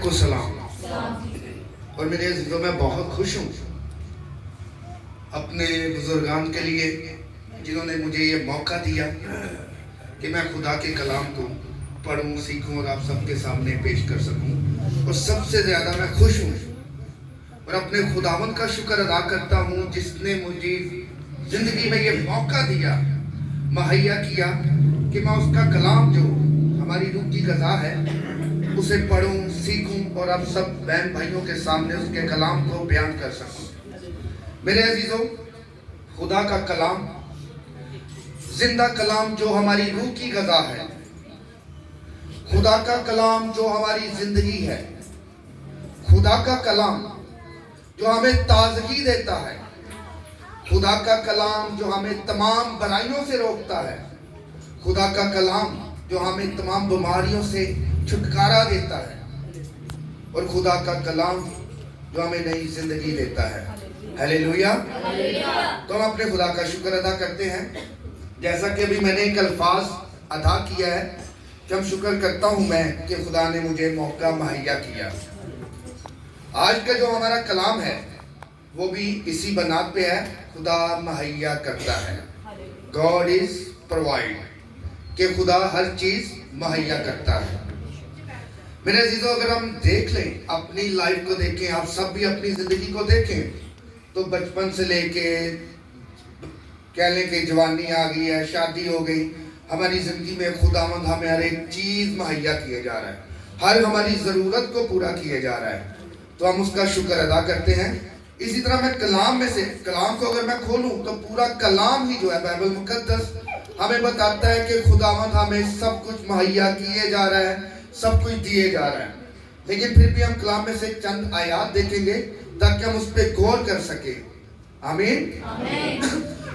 کو سلام. اور میرے عزیزوں میں بہت خوش ہوں اپنے بزرگان کے لیے جنہوں نے مجھے یہ موقع دیا کہ میں خدا کے کلام کو پڑھوں، سیکھوں اور آپ سب کے سامنے پیش کر سکوں. اور سب سے زیادہ میں خوش ہوں اور اپنے خداوند کا شکر ادا کرتا ہوں جس نے مجھے زندگی میں یہ موقع دیا، مہیا کیا کہ میں اس کا کلام جو ہماری روح کی غذا ہے اسے پڑھوں، سیکھوں اور آپ سب بہن بھائیوں کے سامنے اس کے کلام کو بیان کر سکوں. میرے عزیزوں، خدا کا کلام، زندہ کلام جو ہماری روح کی غذا ہے، خدا کا کلام جو ہماری زندگی ہے، خدا کا کلام جو ہمیں تازگی دیتا ہے، خدا کا کلام جو ہمیں تمام برائیوں سے روکتا ہے، خدا کا کلام جو ہمیں تمام بیماریوں سے چھٹکارا دیتا ہے، اور خدا کا کلام جو ہمیں نئی زندگی دیتا ہے. ہیلیلویا. تو ہم اپنے خدا کا شکر ادا کرتے ہیں. جیسا کہ ابھی میں نے ایک الفاظ ادا کیا ہے کہ ہم شکر کرتا ہوں میں کہ خدا نے مجھے موقع مہیا کیا. آج کا جو ہمارا کلام ہے وہ بھی اسی بنیاد پہ ہے، خدا مہیا کرتا ہے. God is provide، کہ خدا ہر چیز مہیا کرتا ہے. میرے عزیزوں، اگر ہم دیکھ لیں اپنی لائف کو دیکھیں، آپ سب بھی اپنی زندگی کو دیکھیں تو بچپن سے لے کے کہہ لیں کہ جوانی آ گئی ہے، شادی ہو گئی، ہماری زندگی میں خداوند ہمیں ہر ایک چیز مہیا کیے جا رہا ہے، ہر ہماری ضرورت کو پورا کیے جا رہا ہے. تو ہم اس کا شکر ادا کرتے ہیں. اسی طرح میں کلام میں سے کلام کو اگر میں کھولوں تو پورا کلام ہی جو ہے بائبل مقدس ہمیں بتاتا ہے کہ خداوند ہمیں سب کچھ مہیا کیے جا رہا ہے، سب کچھ دیے جا رہا ہے. لیکن پھر بھی ہم کلام میں سے چند آیات دیکھیں گے تاکہ ہم اس پہ غور کر سکیں. آمین.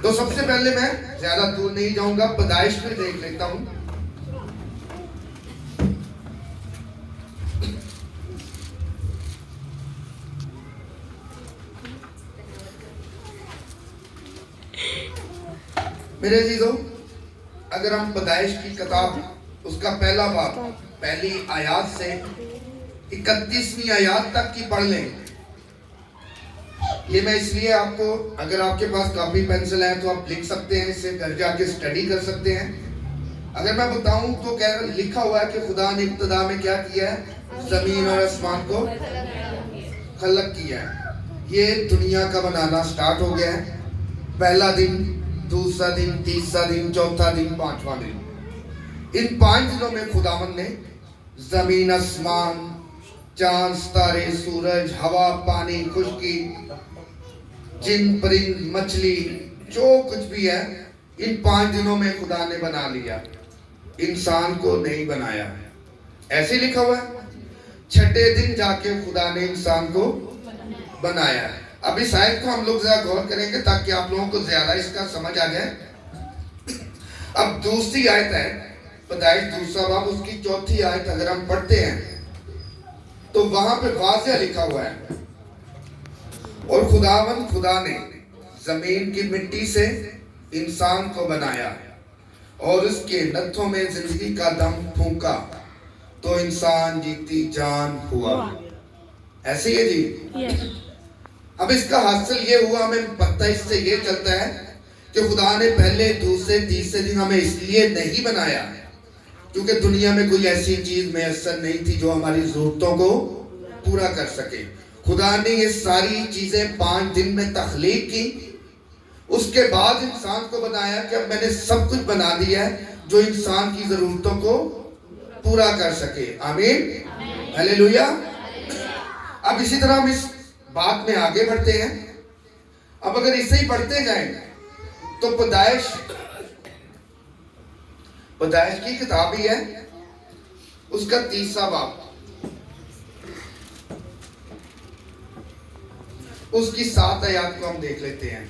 تو سب سے پہلے میں زیادہ دور نہیں جاؤں گا، پیدائش میں دیکھ لیتا ہوں. میرے عزیزوں، اگر ہم پیدائش کی کتاب اس کا پہلا باب پہلی آیات سے 31ویں آیات تک کی پڑھ لیں. یہ میں اس لیے آپ کو، اگر آپ کے پاس کاپی پینسل ہے تو آپ لکھ سکتے ہیں، اسے گھر جا کے اسٹڈی کر سکتے ہیں. اگر میں بتاؤں تو لکھا ہوا ہے کہ خدا نے ابتدا میں کیا کیا ہے؟ زمین اور آسمان کو خلق کیا ہے. یہ دنیا کا بنانا سٹارٹ ہو گیا ہے. پہلا دن، دوسرا دن، تیسرا دن، چوتھا دن، پانچواں دن. ان 5 دنوں میں خداوند نے زمین، آسمان، چاند، ستارے، سورج، ہوا، پانی، خشکی، جن، پرند، مچھلی، جو کچھ بھی ہے، ان 5 دنوں میں خدا نے بنا لیا. انسان کو نہیں بنایا. ایسے لکھا ہوا ہے. 6ٹھے دن جا کے خدا نے انسان کو بنایا. اب اس آیت کو ہم لوگ ذرا غور کریں گے تاکہ آپ لوگوں کو زیادہ اس کا سمجھ آ جائے. اب دوسری آیت ہے پیدائش دوسرا باب، اس کی 4تھی آیت اگر ہم پڑھتے ہیں تو وہاں پہ واضح لکھا ہوا ہے، اور خداوند خدا نے زمین کی مٹی سے انسان کو بنایا اور اس کے نتھوں میں زندگی کا دم پھونکا تو انسان جیتی جان ہوا. ایسے ہی ہے جی. اب اس کا حاصل یہ ہوا، ہمیں پتہ اس سے یہ چلتا ہے کہ خدا نے پہلے، دوسرے، تیسرے دن ہمیں اس لیے نہیں بنایا کیونکہ دنیا میں کوئی ایسی چیز میسر نہیں تھی جو ہماری ضرورتوں کو پورا کر سکے. خدا نے یہ ساری چیزیں 5 دن میں تخلیق کی. اس کے بعد انسان کو بنایا کہ اب میں نے سب کچھ بنا دیا ہے جو انسان کی ضرورتوں کو پورا کر سکے. آمین. ہیلیلویا. اب اسی طرح ہم اس بات میں آگے بڑھتے ہیں. اب اگر اسے ہی پڑھتے جائیں تو پیدائش کی کتاب ہی ہے، اس کا 3 باب، اس کی 7 آیات کو ہم دیکھ لیتے ہیں.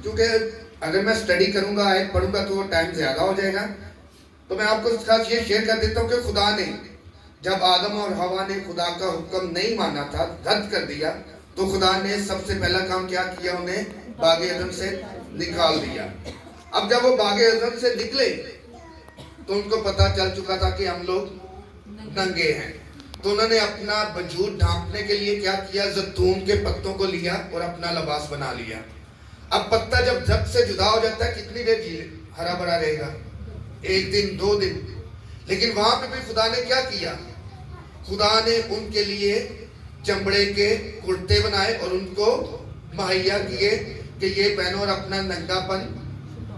کیونکہ اگر میں سٹڈی کروں گا، آیت پڑھوں گا تو ٹائم زیادہ ہو جائے گا. تو میں آپ کو خاص یہ شیئر کر دیتا ہوں کہ خدا نے جب آدم اور حوا نے خدا کا حکم نہیں مانا تھا، رد کر دیا، تو خدا نے سب سے پہلا کام کیا کیا؟ انہیں باغ عدن سے نکال دیا۔ اب جب وہ باغ عدن سے نکلے تو ان کو پتا چل چکا تھا کہ ہم لوگ ننگے ہیں، تو انہوں نے اپنا وجود ڈھانپنے کے لیے کیا کیا؟ زیتون کے پتوں کو لیا اور اپنا لباس بنا لیا۔ اب پتا جب درخت سے جدا ہو جاتا ہے کتنی دیر جی ہرا بھرا رہے گا؟ 1 دن 2 دن۔ لیکن وہاں پہ بھی خدا نے کیا کیا؟ خدا نے ان کے لیے چمڑے کے کرتے بنائے اور ان کو مہیا کیے کہ یہ پہنو اور اپنا ننگا پن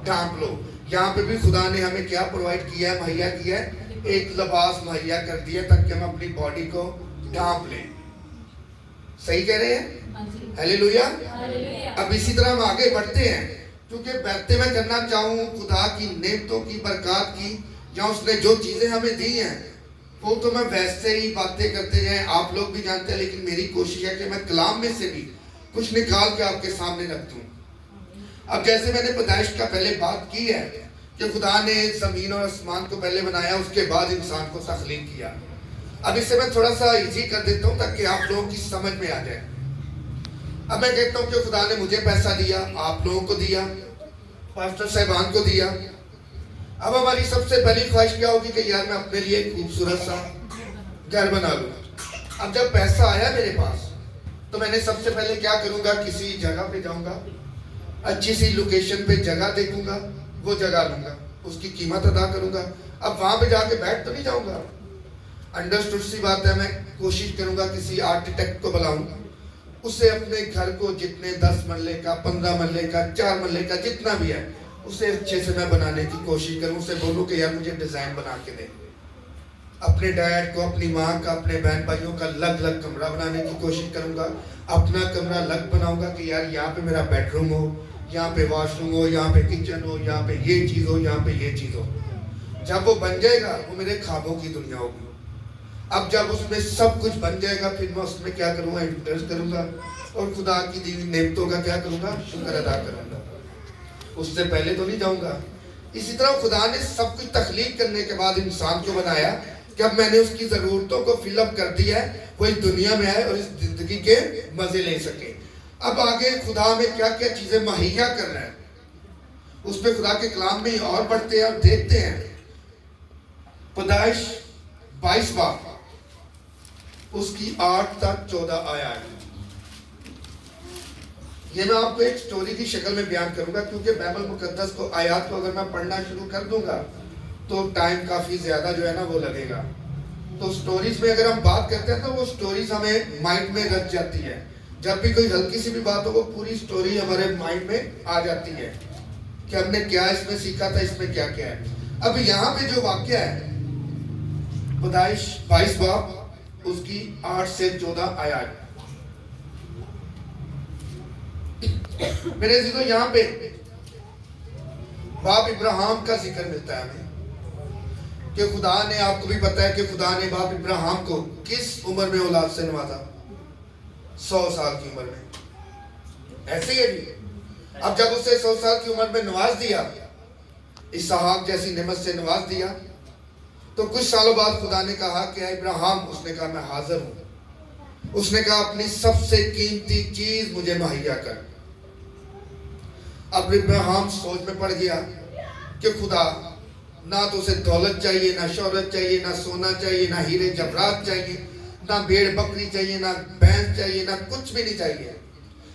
ڈھانپ لو۔ یہاں پہ بھی خدا نے ہمیں کیا پرووائڈ کیا ہے؟ مہیا کیا ہے، ایک لباس مہیا کر دیا تاکہ ہم اپنی باڈی کو ڈھانپ لیں۔ صحیح کہہ رہے ہیں؟ ہیلیلویا۔ اب اسی طرح ہم آگے بڑھتے ہیں، کیونکہ بہتے میں کرنا چاہوں خدا کی نعمتوں کی برکات کی، جہاں اس نے جو چیزیں ہمیں دی ہیں وہ تو میں ویسے ہی باتیں کرتے جائیں، آپ لوگ بھی جانتے ہیں، لیکن میری کوشش ہے کہ میں کلام میں سے بھی کچھ نکال کے آپ کے سامنے رکھ دوں۔ اب جیسے میں نے پیدائش کا پہلے بات کی ہے کہ خدا نے زمین اور آسمان کو پہلے بنایا، اس کے بعد انسان کو تخلیق کیا۔ اب اسے میں تھوڑا سا ایزی کر دیتا ہوں تاکہ آپ لوگوں کی سمجھ میں آ جائے۔ اب میں کہتا ہوں کہ خدا نے مجھے پیسہ دیا، آپ لوگوں کو دیا، پاسٹر صاحبان کو دیا۔ اب ہماری سب سے پہلی خواہش کیا ہوگی کہ یار میں اپنے لیے ایک خوبصورت سا گھر بنا لوں۔ اب جب پیسہ آیا میرے پاس تو میں نے سب سے پہلے کیا کروں گا؟ کسی جگہ پہ جاؤں گا، اچھی سی لوکیشن پہ جگہ دیکھوں گا، وہ جگہ لوں گا، اس کی قیمت ادا کروں گا۔ اب وہاں پہ جا کے بیٹھ تو نہیں جاؤں گا، انڈرسٹوڈ سی بات ہے، میں کوشش کروں گا کسی آرکیٹیکٹ کو بلاؤں، اسے اپنے گھر کو جتنے 10 مرلے کا، 15 مرلے کا، 4 مرلے کا جتنا بھی ہے اسے اچھے سے میں بنانے کی کوشش کروں، اسے بولوں کہ یار مجھے ڈیزائن بنا کے دے۔ اپنے ڈیڈ کو، اپنی ماں کا، اپنے بہن بھائیوں کا الگ الگ کمرہ بنانے کی کوشش کروں گا، اپنا کمرہ الگ بناؤں گا کہ یار یہاں پہ میرا بیڈ روم ہو، یہاں پہ واش روم ہو، یہاں پہ کچن ہو، یہاں پہ یہ چیز ہو، یہاں پہ یہ چیز ہو۔ جب وہ بن جائے گا وہ میرے خوابوں کی دنیا ہوگی۔ اب جب اس میں سب کچھ بن جائے گا پھر میں اس میں کیا کروں گا؟ انٹرسٹ کروں گا اور خدا کی دی ہوئی نعمتوں کا کیا کروں گا؟ شکر ادا کروں گا۔ اس سے پہلے تو نہیں جاؤں گا۔ اسی طرح خدا نے سب کچھ تخلیق کرنے کے بعد انسان کو بنایا کہ اب میں نے اس کی ضرورتوں کو فل اپ کر دیا ہے، وہ اس دنیا میں آئے اور اس زندگی کے مزے لے سکے۔ اب آگے خدا میں کیا کیا چیزیں مہیا کر رہا ہے اس پہ خدا کے کلام میں اور پڑھتے ہیں اور دیکھتے ہیں۔ پیدائش 22 باب اس کی 8 تک 14 آیات۔ یہ میں آپ کو ایک سٹوری کی شکل میں بیان کروں گا، کیونکہ بائبل مقدس کو آیات کو اگر میں پڑھنا شروع کر دوں گا تو ٹائم کافی زیادہ جو ہے نا وہ لگے گا۔ تو سٹوریز میں اگر ہم بات کرتے ہیں تو وہ سٹوریز ہمیں مائنڈ میں رچ جاتی ہے، جب بھی کوئی ہلکی سی بھی بات ہو وہ پوری سٹوری ہمارے مائنڈ میں آ جاتی ہے کہ ہم نے کیا اس میں سیکھا تھا، اس میں کیا کیا ہے۔ اب یہاں پہ جو واقعہ ہے پیدائش 22 باب اس کی 8 سے 14 آیات۔ میرے عزیزو یہاں پہ باپ ابراہیم کا ذکر ملتا ہے ہمیں کہ خدا نے، آپ کو بھی پتا ہے کہ خدا نے باپ ابراہیم کو کس عمر میں اولاد سے نوازا؟ 100 سال کی عمر میں۔ ایسے ہی ہے جی۔ اب جب اسے 100 سال کی عمر میں نواز دیا، اسحاق جیسی نعمت سے نواز دیا، تو کچھ سالوں بعد خدا نے کہا کہ اے ابراہیم، اس نے کہا میں حاضر ہوں۔ اس نے کہا اپنی سب سے قیمتی چیز مجھے مہیا کر۔ اب ابراہیم سوچ میں پڑ گیا کہ خدا نہ تو اسے دولت چاہیے، نہ شہرت چاہیے، نہ سونا چاہیے، نہ ہیرے جواہرات چاہیے، نہ بھیڑ بکری چاہیے، نہ بھینس چاہیے، نہ کچھ بھی نہیں چاہیے۔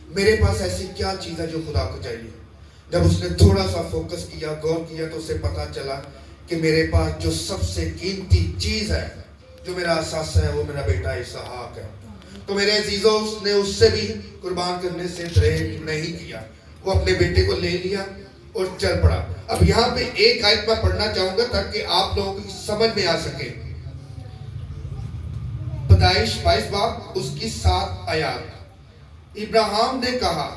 میرے پاس ایسی کیا چیز ہے جو خدا کو چاہیے؟ جب اس نے تھوڑا سا فوکس کیا، غور کیا، تو اسے پتا چلا کہ میرے پاس جو سب سے قیمتی چیز ہے، جو میرا اثاثہ ہے، وہ میرا بیٹا اسحاق ہے۔ تو میرے عزیزوں اس نے اس سے بھی قربان کرنے سے دریغ نہیں کیا، وہ اپنے بیٹے کو لے لیا اور چل پڑا۔ اب یہاں پہ ایک آیت میں پڑھنا چاہوں گا تاکہ آپ لوگوں کی سمجھ میں آ سکے۔ پیدائش 22 باب اس کی 7 آیات۔ ابراہیم نے کہا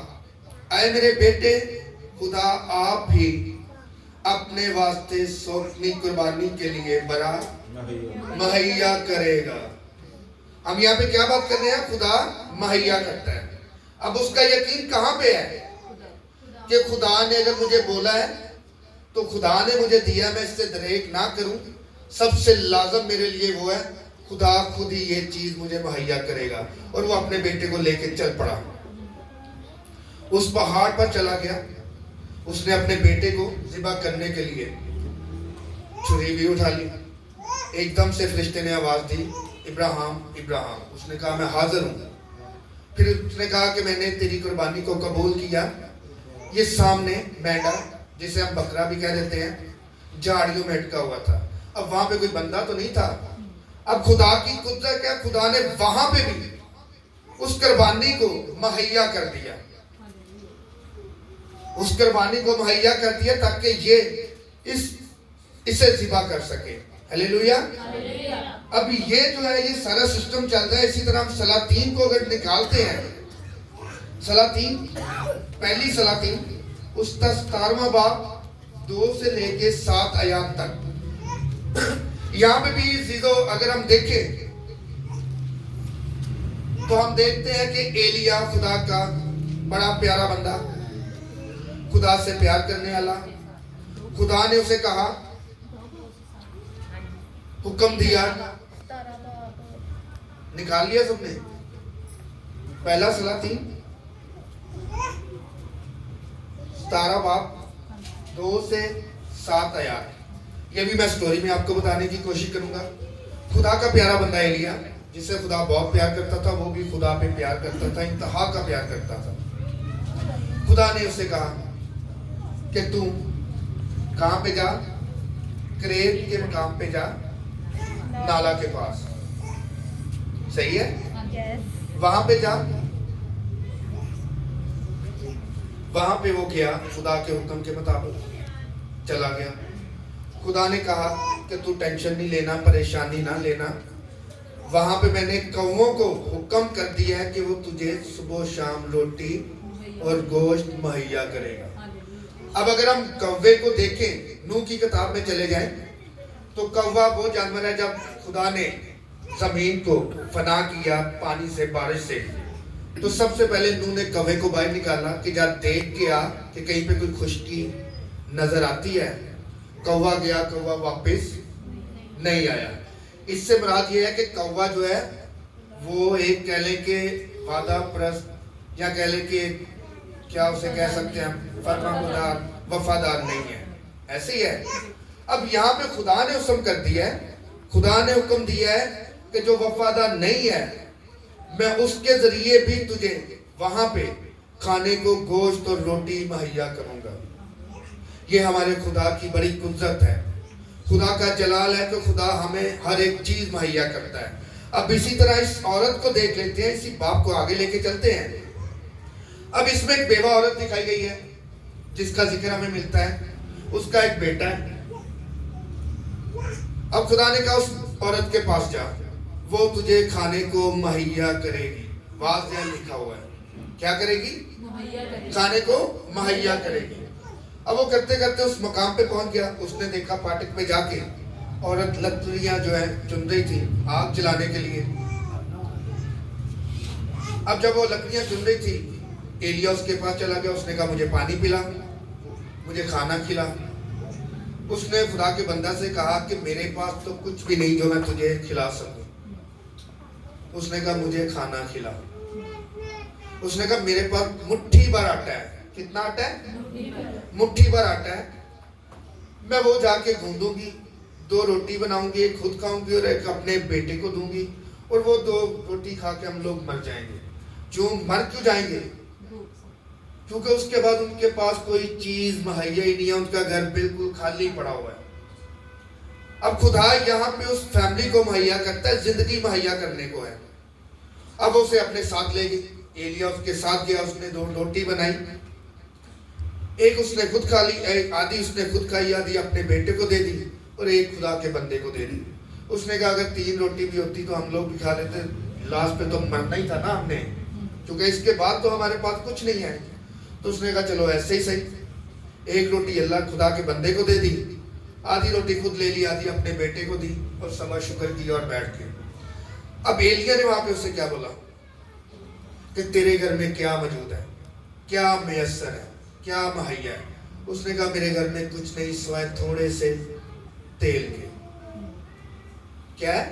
اے میرے بیٹے، خدا آپ بھی اپنے واسطے سوکھنی قربانی کے لیے برا مہیا کرے گا۔ ہم یہاں پہ کیا بات کر رہے ہیں؟ خدا مہیا کرتا ہے۔ اب اس کا یقین کہاں پہ ہے کہ خدا نے اگر مجھے بولا ہے تو خدا نے مجھے دیا، میں اس سے دریغ نہ کروں۔ سب سے لازم میرے لیے وہ ہے خدا خود ہی یہ چیز مجھے مہیا کرے گا. اور وہ اپنے بیٹے کو لے کے چل پڑا. اس پہاڑ پر چلا گیا. اس نے اپنے بیٹے کو ذبح کرنے کے لیے چھری بھی اٹھا لی. ایک دم سے فرشتے نے آواز دی, ابراہیم ابراہیم. اس نے کہا میں حاضر ہوں. پھر اس نے کہا کہ میں نے تیری قربانی کو قبول کیا. یہ سامنے مینڈا, جسے ہم بکرا بھی کہہ دیتے ہیں, جھاڑیوں میں اٹکا ہوا تھا. اب وہاں پہ کوئی بندہ تو نہیں تھا. اب خدا کی قدرت ہے, خدا نے وہاں پہ بھی اس قربانی کو مہیا کر دیا. اس قربانی کو مہیا کر دیا تاکہ یہ اسے ذبح کر سکے. ہلیلویا. اب یہ جو ہے یہ سارا سسٹم چل رہا ہے. اسی طرح ہم سلاطین کو اگر نکالتے ہیں, سلاطین پہلی سلاطین اس کا 17واں باب 2 سے لے کے 7 آیات تک. یہاں پہ بھی عزیزو اگر ہم دیکھیں تو ہم دیکھتے ہیں کہ ایلیا خدا کا بڑا پیارا بندہ, خدا سے پیار کرنے والا. خدا نے اسے کہا, حکم دیا. نکال لیا سب نے پہلا سلاطین 17 باب 2 سے 7 آیات. یہ بھی میں سٹوری میں آپ کو بتانے کی کوشش کروں گا. خدا کا پیارا بندہ ایلیا, جسے خدا بہت پیار کرتا تھا, وہ بھی خدا پہ پیار کرتا تھا, انتہا کا پیار کرتا تھا. خدا نے اسے کہا کہ تو کہاں پہ جا, کریت کے مقام پہ جا, نالا کے پاس. صحیح ہے, وہاں پہ جا. وہاں پہ وہ گیا, خدا کے حکم کے مطابق چلا گیا. خدا نے کہا کہ تو ٹینشن نہیں لینا, پریشانی نہ لینا. وہاں پہ میں نے کووں کو حکم کر دیا ہے کہ وہ تجھے صبح و شام روٹی اور گوشت مہیا کرے گا. اب اگر ہم کوے کو دیکھیں, نوح کی کتاب میں چلے جائیں تو کوا وہ جانور ہے جب خدا نے زمین کو فنا کیا پانی سے, بارش سے, تو سب سے پہلے نوح نے کوے کو باہر نکالا کہ جا دیکھ کے آ کہ کہیں پہ کوئی خشکی نظر آتی ہے. کوا گیا, کوا واپس نہیں آیا. اس سے مراد یہ ہے کہ کوا جو ہے وہ ایک کہہ لیں کہ وعدہ پرست یا کہہ لیں کہ کیا اسے کہہ سکتے ہیں ہم, فرمانبردار, وفادار نہیں ہے. ایسے ہی ہے. اب یہاں پہ خدا نے حکم کر دیا ہے, خدا نے حکم دیا ہے کہ جو وفادار نہیں ہے میں اس کے ذریعے بھی تجھے وہاں پہ کھانے کو گوشت اور روٹی مہیا کروں گا. یہ ہمارے خدا کی بڑی قدرت ہے. خدا کا جلال ہے کہ خدا ہمیں ہر ایک چیز مہیا کرتا ہے. اب اسی طرح اس عورت کو دیکھ لیتے ہیں, اسی باپ کو آگے لے کے چلتے ہیں. اب اس میں ایک بیوہ عورت دکھائی گئی ہے جس کا ذکر ہمیں ملتا ہے. اس کا ایک بیٹا ہے. اب خدا نے کہا اس عورت کے پاس جا, وہ تجھے کھانے کو مہیا کرے گی. واضح لکھا ہوا ہے, کیا کرے گی؟ کھانے کو مہیا کرے گی. اب وہ کرتے کرتے اس مقام پہ پہنچ گیا. اس نے دیکھا پاٹک پہ جا کے عورت لکڑیاں جو ہیں چن رہی تھی آگ جلانے کے لیے. اب جب وہ لکڑیاں چن رہی تھی, ایلیا اس کے پاس چلا گیا. اس نے کہا مجھے پانی پلا, مجھے کھانا کھلا. اس نے خدا کے بندہ سے کہا کہ میرے پاس تو کچھ بھی نہیں جو میں تجھے کھلا سکوں. اس نے کہا مجھے کھانا کھلا. اس نے کہا میرے پاس مٹھی بھر آٹا ہے. کتنا آٹا ہے؟ مٹھی بھر آٹا ہے. میں وہ جا کے گھونڈوں گی, 2 روٹی بناؤں گی, ایک خود کھاؤں گی اور ایک اپنے بیٹے کو دوں گی, اور وہ 2 روٹی کھا کے ہم لوگ مر جائیں گے. مر کیوں جائیں گے؟ کیونکہ اس کے بعد ان کے پاس کوئی چیز مہیا ہی نہیں ہے, ان کا گھر بالکل خالی پڑا ہوا ہے. اب خدا یہاں پہ اس فیملی کو مہیا کرتا ہے, زندگی مہیا کرنے کو ہے. اب اسے اپنے ساتھ لے گئی. ایلیا اس کے ساتھ گیا. اس نے 2 روٹی بنائی, ایک اس نے خود کھا لی, آدھی اس نے خود کھائی, آدھی اپنے بیٹے کو دے دی, اور ایک خدا کے بندے کو دے دی. اس نے کہا اگر 3 روٹی بھی ہوتی تو ہم لوگ بھی کھا لیتے, لاسٹ پہ تو مرنا ہی تھا نا ہم نے, کیونکہ اس کے بعد تو ہمارے پاس کچھ نہیں ہے. تو اس نے کہا چلو ایسے ہی صحیح. ایک روٹی اللہ خدا کے بندے کو دے دی, آدھی روٹی خود لے لی, آدھی اپنے بیٹے کو دی, اور صبح شکر کیا اور بیٹھ گئے. اب ایلیا نے وہاں پہ اسے کیا بولا کہ تیرے گھر میں کیا موجود ہے, کیا میسر ہے, کیا مہیا ہے؟ اس نے کہا میرے گھر میں کچھ نہیں سوائے تھوڑے سے تیل کے. کیا ہے؟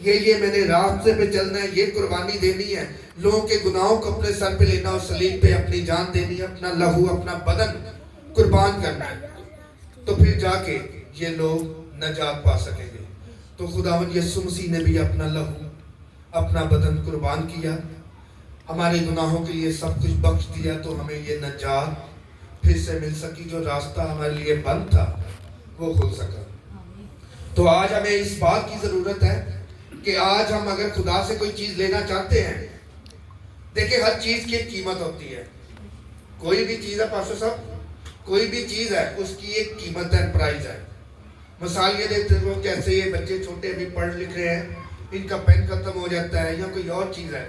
یہ میں نے راستے پہ چلنا ہے, یہ قربانی دینی ہے, لوگوں کے گناہوں کو اپنے سر پہ لینا اور صلیب پہ اپنی جان دینی ہے, اپنا لہو اپنا بدن قربان کرنا ہے, تو پھر جا کے یہ لوگ نجات پا سکیں گے. تو خداوند یسوع مسیح نے بھی اپنا لہو اپنا بدن قربان کیا, ہمارے گناہوں کے لیے سب کچھ بخش دیا, تو ہمیں یہ نجات پھر سے مل سکی. جو راستہ ہمارے لیے بند تھا وہ کھل سکا. تو آج ہمیں اس بات کی ضرورت ہے کہ آج ہم اگر خدا سے کوئی چیز لینا چاہتے ہیں, دیکھیں ہر چیز کی ایک قیمت ہوتی ہے. کوئی بھی چیز ہے پاسٹر صاحب, کوئی بھی چیز ہے اس کی ایک قیمت ہے, پرائز ہے. مثال یہ دیتے ہو, جیسے یہ بچے چھوٹے ابھی پڑھ لکھ رہے ہیں, ان کا پین ختم ہو جاتا ہے یا کوئی اور چیز ہے,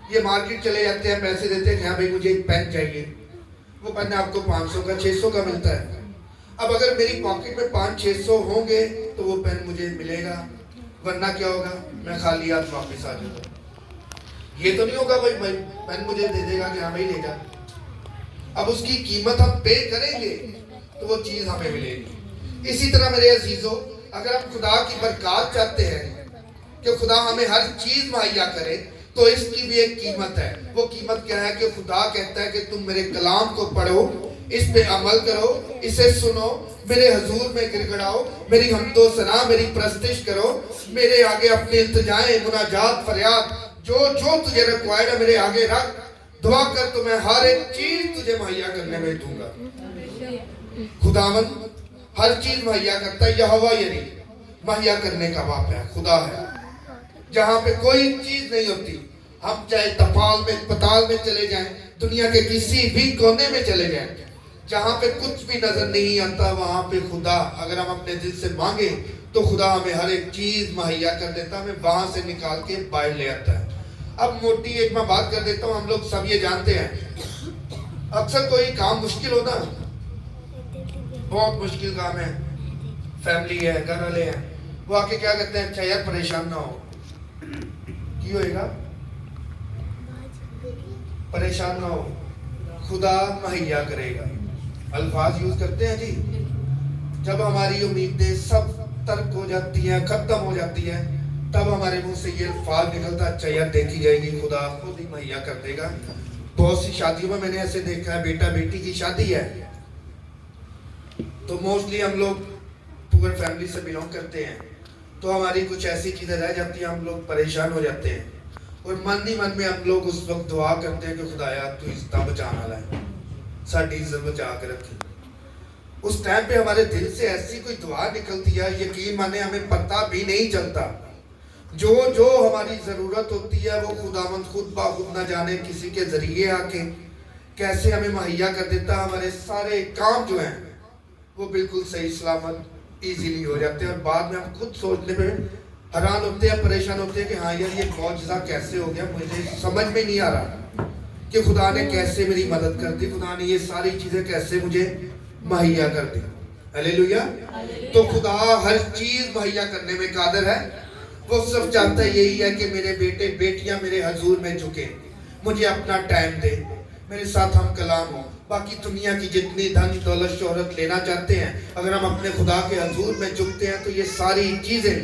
یہ مارکیٹ چلے جاتے ہیں, پیسے دیتے ہیں کہ ہاں بھائی مجھے ایک پین چاہیے, وہ پین آپ کو 500 کا 600 کا ملتا ہے. اب اگر میری پاکٹ میں 500-600 ہوں گے تو وہ پین مجھے ملے گا, ورنہ کیا ہوگا, میں خالی ہاتھ واپس آ جاؤں گا. یہ تو نہیں ہوگا بھائی پین مجھے دے دے گا کہ ہاں بھائی لے جا. اب اس کی قیمت ہم پے کریں گے تو وہ چیز ہمیں ملے گی. اسی طرح میرے عزیزو, اگر ہم خدا کی برکات چاہتے ہیں کہ خدا ہمیں ہر چیز مہیا کرے, تو اس کی بھی ایک قیمت ہے. وہ قیمت کیا ہے کہ خدا کہتا ہے کہ تم میرے کلام کو پڑھو, اس پہ عمل کرو, اسے سنو, میرے حضور میں گر گڑاؤ, میری حمد و ثنا میری پرستش کرو, میرے آگے اپنے التجائیں مناجات فریاد جو تجھے ریکوائرڈ ہے میرے آگے رکھ, دعا کر تو میں ہر ایک چیز تجھے مہیا کرنے میں دوں گا. خداوند ہر چیز مہیا کرتا ہے. یہوہ یری مہیا کرنے کا باپ ہے, خدا ہے. جہاں پہ کوئی چیز نہیں ہوتی, ہم چاہے تپال میں پتال میں چلے جائیں, دنیا کے کسی بھی کونے میں چلے جائیں, جہاں پہ کچھ بھی نظر نہیں آتا, وہاں پہ خدا اگر ہم اپنے دل سے مانگے تو خدا ہمیں ہر ایک چیز مہیا کر دیتا, ہمیں وہاں سے نکال کے باہر لے آتا ہے. اب موٹی ایک میں بات کر دیتا ہوں, ہم لوگ سب یہ جانتے ہیں, اکثر کوئی کام مشکل ہونا, بہت مشکل کام ہے, فیملی ہے, گھر والے ہیں, وہ آ کے کیا کہتے ہیں, اچھا یار پریشان نہ ہو, کی ہوئے گا, پریشان نہ ہو, خدا مہیا کرے گا. الفاظ یوز کرتے ہیں جی, جب ہماری امیدیں سب ترک ہو جاتی ہیں, ختم ہو جاتی ہیں, تب ہمارے منہ سے یہ الفاظ نکلتا, اچھا یار دیکھی جائے گی, خدا خود ہی مہیا کر دے گا. بہت سی شادیوں میں نے ایسے دیکھا ہے, بیٹا بیٹی کی شادی ہے تو موسٹلی ہم لوگ پور فیملی سے بلونگ کرتے ہیں, تو ہماری کچھ ایسی چیزیں رہ جاتی ہیں, ہم لوگ پریشان ہو جاتے ہیں, اور من ہی من میں ہم لوگ اس وقت دعا کرتے ہیں کہ خدایا تو عزت بچانا لائے, ساڑھی عزت بچا کے رکھی. اس ٹائم پہ ہمارے دل سے ایسی کوئی دعا نکلتی ہے, یقین مانے ہمیں پتہ بھی نہیں چلتا. جو ہماری ضرورت ہوتی ہے وہ خداوند خود بخود نہ جانے کسی کے ذریعے آ کے کیسے ہمیں مہیا کر دیتا. ہمارے سارے کام جو ہیں وہ بالکل صحیح سلامت ایزیلی ہو جاتے ہیں, اور بعد میں ہم خود سوچنے پہ حیران ہوتے ہیں, پریشان ہوتے ہیں کہ ہاں یار یہ معجزہ کیسے ہو گیا, مجھے سمجھ میں نہیں آ رہا کہ خدا نے کیسے میری مدد کر دی, خدا نے یہ ساری چیزیں کیسے مجھے مہیا کر دی. ہلیلویا. تو خدا ہر چیز مہیا کرنے میں قادر ہے. وہ صرف چاہتا یہی ہے کہ میرے بیٹے بیٹیاں میرے حضور میں جھکیں, مجھے اپنا ٹائم دے, میرے ساتھ ہم کلام ہوں. باقی دنیا کی جتنی دھن دولت شہرت لینا چاہتے ہیں, اگر ہم اپنے خدا کے حضور میں جھکتے ہیں تو یہ ساری چیزیں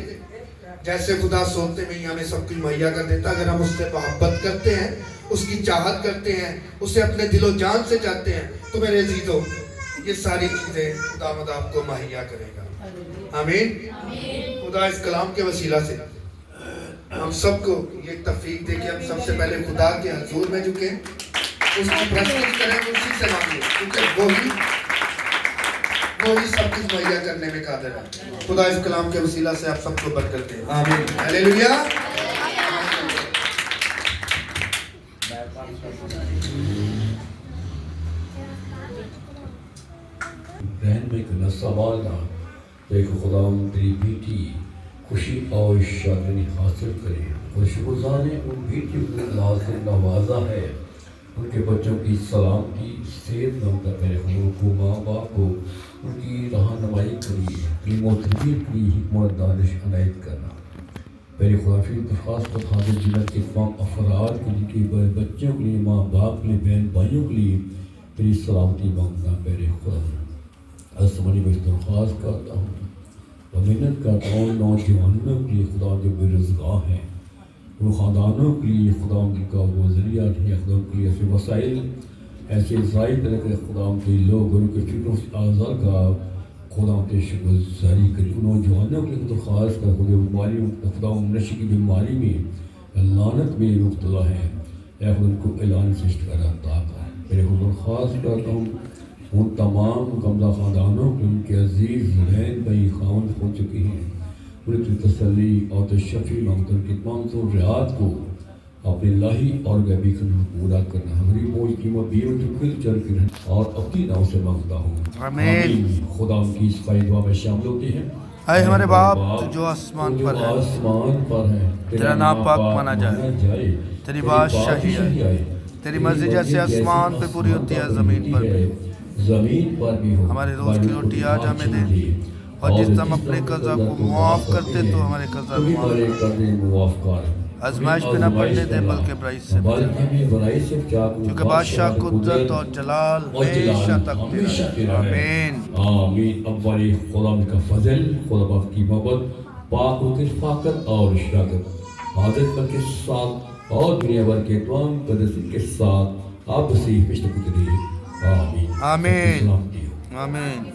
جیسے خدا سوچتے میں ہی ہمیں سب کچھ مہیا کر دیتا. اگر ہم اس سے محبت کرتے ہیں, اس کی چاہت کرتے ہیں, اسے اپنے دل و جان سے چاہتے ہیں, تو میرے عزیزو یہ ساری چیزیں خداوند آپ کو مہیا کرے گا. آمین. خدا اس کلام کے وسیلہ سے ہم سب کو یہ توفیق دے کہ ہم سب سے پہلے خدا کے حضور میں جھکیں, اس کی پرستش کریں, اسی سے مانگیں, کیونکہ وہی سب کچھ مہیا کرنے میں قادر ہے. خدا اس کلام کے وسیلہ سے آپ سب کو برکت دے. آمین. ہلیلویا. بہن میں ایک سوال تھا کہ خدا تیری بیٹی خوشی اور شادی حاصل کرے, اور شکرگزار ہیں ان بیٹی کو اللہ سے نوازا ہے, ان کے بچوں کی سلامتی صحت مند میرے خدا کو, ماں باپ کو ان کی رہنمائی کری, علم و تربیت کی حکمت دانش عنایت کرنا. میرے خدا کی درخواست کو حاضر جنت کے تمام افراد کے لیے, بچوں کے لیے, ماں باپ کے لیے, بہن بھائیوں کے لیے میری سلامتی مانگنا. میرے خدا آسمانی میں درخواست کرتا ہوں اور محنت کرتا ہوں نوجوانوں کے لیے خدا جو بے روزگار ہیں، وہ خاندانوں کے لیے خدا کا وہ ذریعہ ہے، خدا کے لیے ایسے وسائل، ایسے ذرائع طرح کے خدا کے لوگ ان کے فکروں سے آزاد کا خدا کے شکر گزاری کری. نوجوانوں کے لیے تو خاص کر خدا بیماریوں خدا نشے کی بیماری میں لعنت میں مبتلا ہے، اے خدا ان کو اعلان سشت کر عطا کر. میرے خدا خاص کرتا ہوں ان تمام کمزہ خاندانوں کے ان کے عزیز بہن بھائی خاوند ہو چکے ہیں، ان کی تسلی اور تشفی مانگتا ہوں کہ تمام ضروریات کو اپنے الہی اور غیبی خدمت پورا کرنا. ہماری موج کی مبین تو پھر چل کے رہنا اور اپنی نام سے مانگتا ہوں. آمین. خدا ان کی اس خواہی دعا میں شامل ہوتے ہیں. اے ہمارے باپ جو آسمان پر ہے، آسمان پر ہے، تیرا نام پاک مانا جائے، تیری بادشاہی آئے، تیری مرضی جیسے آسمان پہ پوری ہوتی ہے زمین پر بھی. زمین پر بھی ہو. ہماری روز کی روٹی آج ہمیں دے، اور جس طرح ہم اپنے قرضہ کو معاف کرتے تو ہمارے قرضہ معاف کر. آزمائش پہ نہ پڑنے دے بلکہ برائی سے بچا، کیونکہ بادشاہ قدرت اور جلال ہمیشہ تک تیرا. آمین. آمین. اولی خدا کا فضل، خدا باپ کی محبت، پاک و رفاقت اور شراکت عادت کے ساتھ اور دنیا بھر کے تمام قدسی کے ساتھ آپ سے ہمیشہ گزرے. آمین. آمین. آمین.